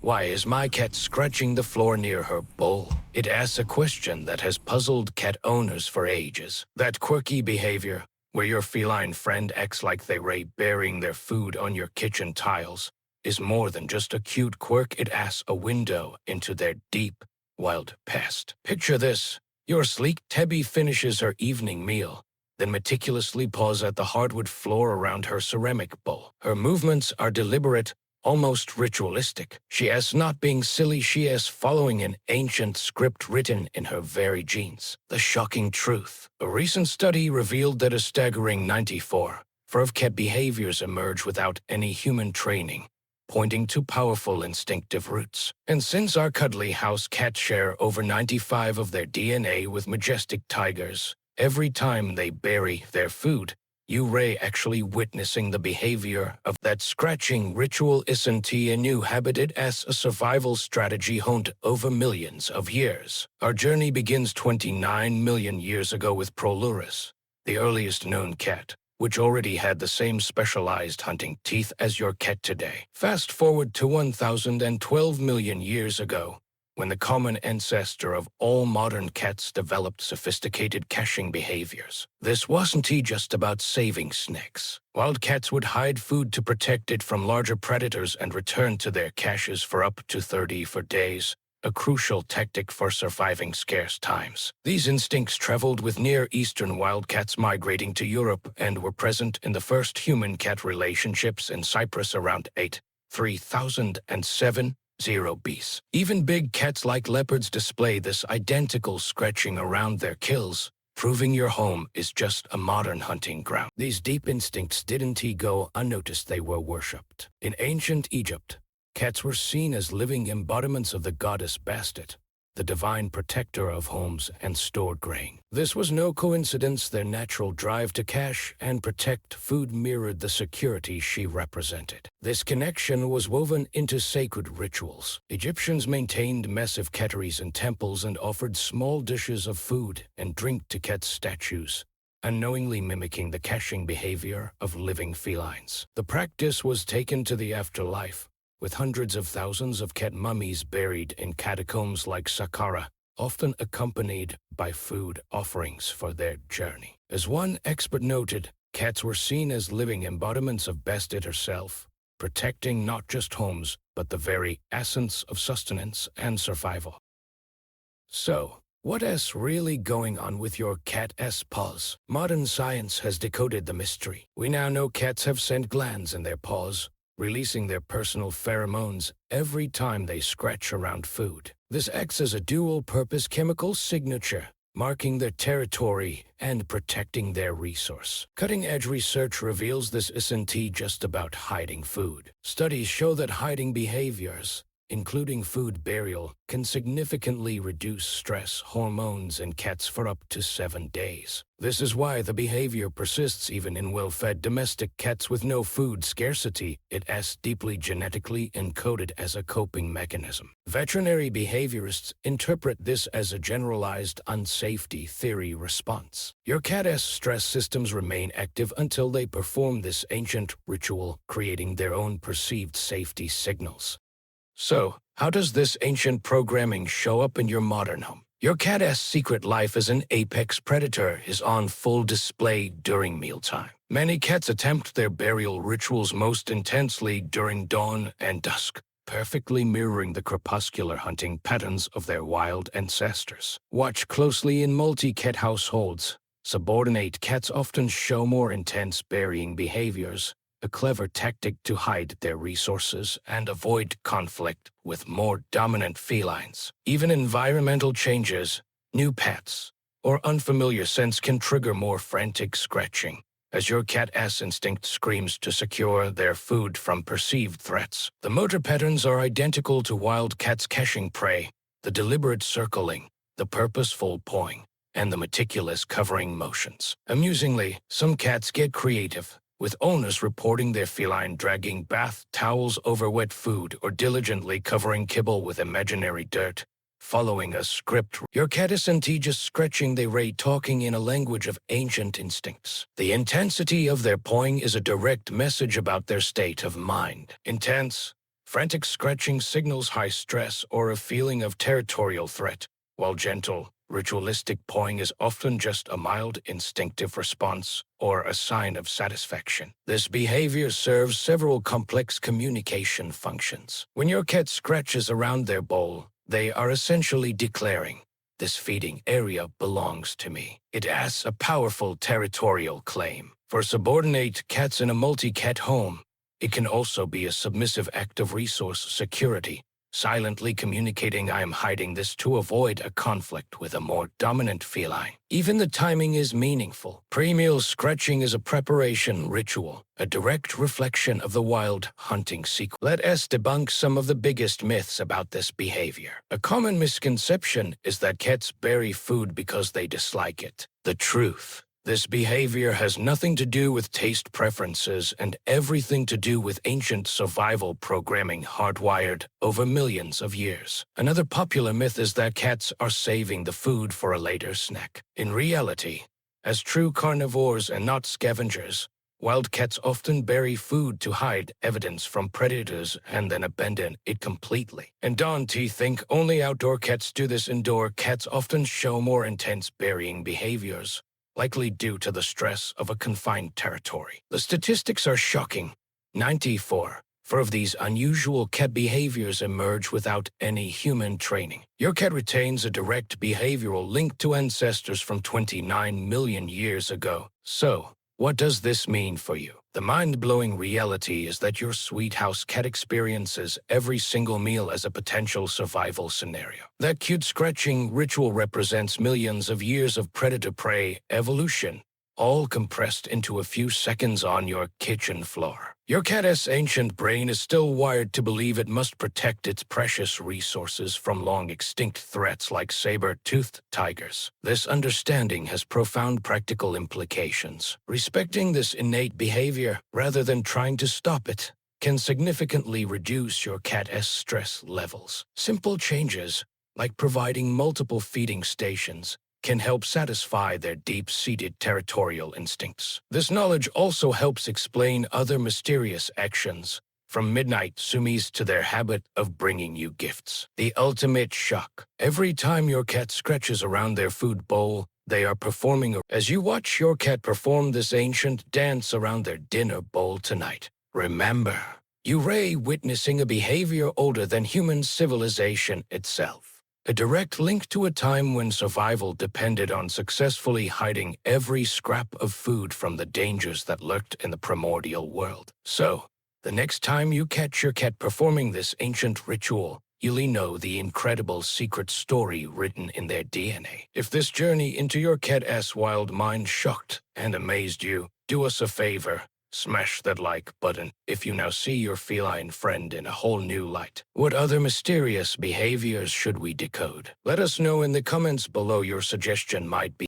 Why is my cat scratching the floor near her bowl? It asks a question that has puzzled cat owners for ages. That quirky behavior, where your feline friend acts like they're burying their food on your kitchen tiles, is more than just a cute quirk. It asks a window into their deep, wild past. Picture this. Your sleek tabby finishes her evening meal, then meticulously paws at the hardwood floor around her ceramic bowl. Her movements are deliberate, almost ritualistic. She is not being silly, she is following an ancient script written in her very genes. The shocking truth. A recent study revealed that a staggering 94% of cat behaviors emerge without any human training, pointing to powerful instinctive roots. And since our cuddly house cats share over 95% of their DNA with majestic tigers, every time they bury their food, you're actually witnessing the behavior of that scratching ritual. Isn't a new habit? It as a survival strategy honed over millions of years. Our journey begins 29 million years ago with Prolurus, the earliest known cat, which already had the same specialized hunting teeth as your cat today. Fast forward to 1,012 million years ago, when the common ancestor of all modern cats developed sophisticated caching behaviors. This wasn't just about saving snacks. Wild cats would hide food to protect it from larger predators and return to their caches for up to 34 days, a crucial tactic for surviving scarce times. These instincts traveled with Near Eastern wildcats migrating to Europe and were present in the first human-cat relationships in Cyprus around 3007. BC. Even big cats like leopards display this identical scratching around their kills, proving your home is just a modern hunting ground. These deep instincts didn't go unnoticed, they were worshipped. In ancient Egypt, cats were seen as living embodiments of the goddess Bastet, the divine protector of homes and stored grain. This was no coincidence. Their natural drive to cache and protect food mirrored the security she represented. This connection was woven into sacred rituals. Egyptians maintained massive catteries in temples and offered small dishes of food and drink to cat statues, unknowingly mimicking the caching behavior of living felines. The practice was taken to the afterlife, with hundreds of thousands of cat mummies buried in catacombs like Saqqara, often accompanied by food offerings for their journey. As one expert noted, cats were seen as living embodiments of Bastet herself, protecting not just homes, but the very essence of sustenance and survival. So, what is really going on with your cat's paws? Modern science has decoded the mystery. We now know cats have scent glands in their paws, releasing their personal pheromones every time they scratch around food. This acts as a dual-purpose chemical signature, marking their territory and protecting their resource. Cutting-edge research reveals this isn't just about hiding food. Studies show that hiding behaviors, including food burial, can significantly reduce stress hormones in cats for up to 7 days. This is why the behavior persists even in well-fed domestic cats with no food scarcity. It is deeply genetically encoded as a coping mechanism. Veterinary behaviorists interpret this as a generalized unsafety theory response. Your cat's stress systems remain active until they perform this ancient ritual, creating their own perceived safety signals. So, how does this ancient programming show up in your modern home? Your cat's secret life as an apex predator is on full display during mealtime. Many cats attempt their burial rituals most intensely during dawn and dusk, perfectly mirroring the crepuscular hunting patterns of their wild ancestors. Watch closely in multi-cat households. Subordinate cats often show more intense burying behaviors, a clever tactic to hide their resources and avoid conflict with more dominant felines. Even environmental changes, new pets, or unfamiliar scents can trigger more frantic scratching, as your cat's instinct screams to secure their food from perceived threats. The motor patterns are identical to wild cats caching prey: the deliberate circling, the purposeful pawing, and the meticulous covering motions. Amusingly, some cats get creative, with owners reporting their feline dragging bath towels over wet food or diligently covering kibble with imaginary dirt, following a script. Your cat isn't just scratching, they're talking in a language of ancient instincts. The intensity of their pawing is a direct message about their state of mind. Intense, Frantic scratching signals high stress or a feeling of territorial threat, while gentle, ritualistic pawing is often just a mild instinctive response or a sign of satisfaction. This behavior serves several complex communication functions. When your cat scratches around their bowl, they are essentially declaring, "This feeding area belongs to me." It asks a powerful territorial claim. For subordinate cats in a multi-cat home, it can also be a submissive act of resource security, silently communicating, "I am hiding this to avoid a conflict with a more dominant feline." Even the timing is meaningful. Pre-meal scratching is a preparation ritual, a direct reflection of the wild hunting sequence. Let us debunk some of the biggest myths about this behavior. A common misconception is that cats bury food because they dislike it. The truth: this behavior has nothing to do with taste preferences and everything to do with ancient survival programming hardwired over millions of years. Another popular myth is that cats are saving the food for a later snack. In reality, as true carnivores and not scavengers, wild cats often bury food to hide evidence from predators and then abandon it completely. And don't think only outdoor cats do this. Indoor cats often show more intense burying behaviors, likely due to the stress of a confined territory. The statistics are shocking. 94% of these unusual cat behaviors emerge without any human training. Your cat retains a direct behavioral link to ancestors from 29 million years ago. So, what does this mean for you? The mind-blowing reality is that your sweet house cat experiences every single meal as a potential survival scenario. That cute scratching ritual represents millions of years of predator-prey evolution, all compressed into a few seconds on your kitchen floor. Your cat's ancient brain is still wired to believe it must protect its precious resources from long-extinct threats like saber-toothed tigers. This understanding has profound practical implications. Respecting this innate behavior, rather than trying to stop it, can significantly reduce your cat's stress levels. Simple changes, like providing multiple feeding stations, can help satisfy their deep-seated territorial instincts. This knowledge also helps explain other mysterious actions, from midnight sumis to their habit of bringing you gifts. The ultimate shock: every time your cat scratches around their food bowl, they are performing. As you watch your cat perform this ancient dance around their dinner bowl tonight, remember, you are witnessing a behavior older than human civilization itself. A direct link to a time when survival depended on successfully hiding every scrap of food from the dangers that lurked in the primordial world. So, the next time you catch your cat performing this ancient ritual, you'll know the incredible secret story written in their DNA. If this journey into your cat's wild mind shocked and amazed you, do us a favor. Smash that like button if you now see your feline friend in a whole new light. What other mysterious behaviors should we decode? Let us know in the comments below. Your suggestion might be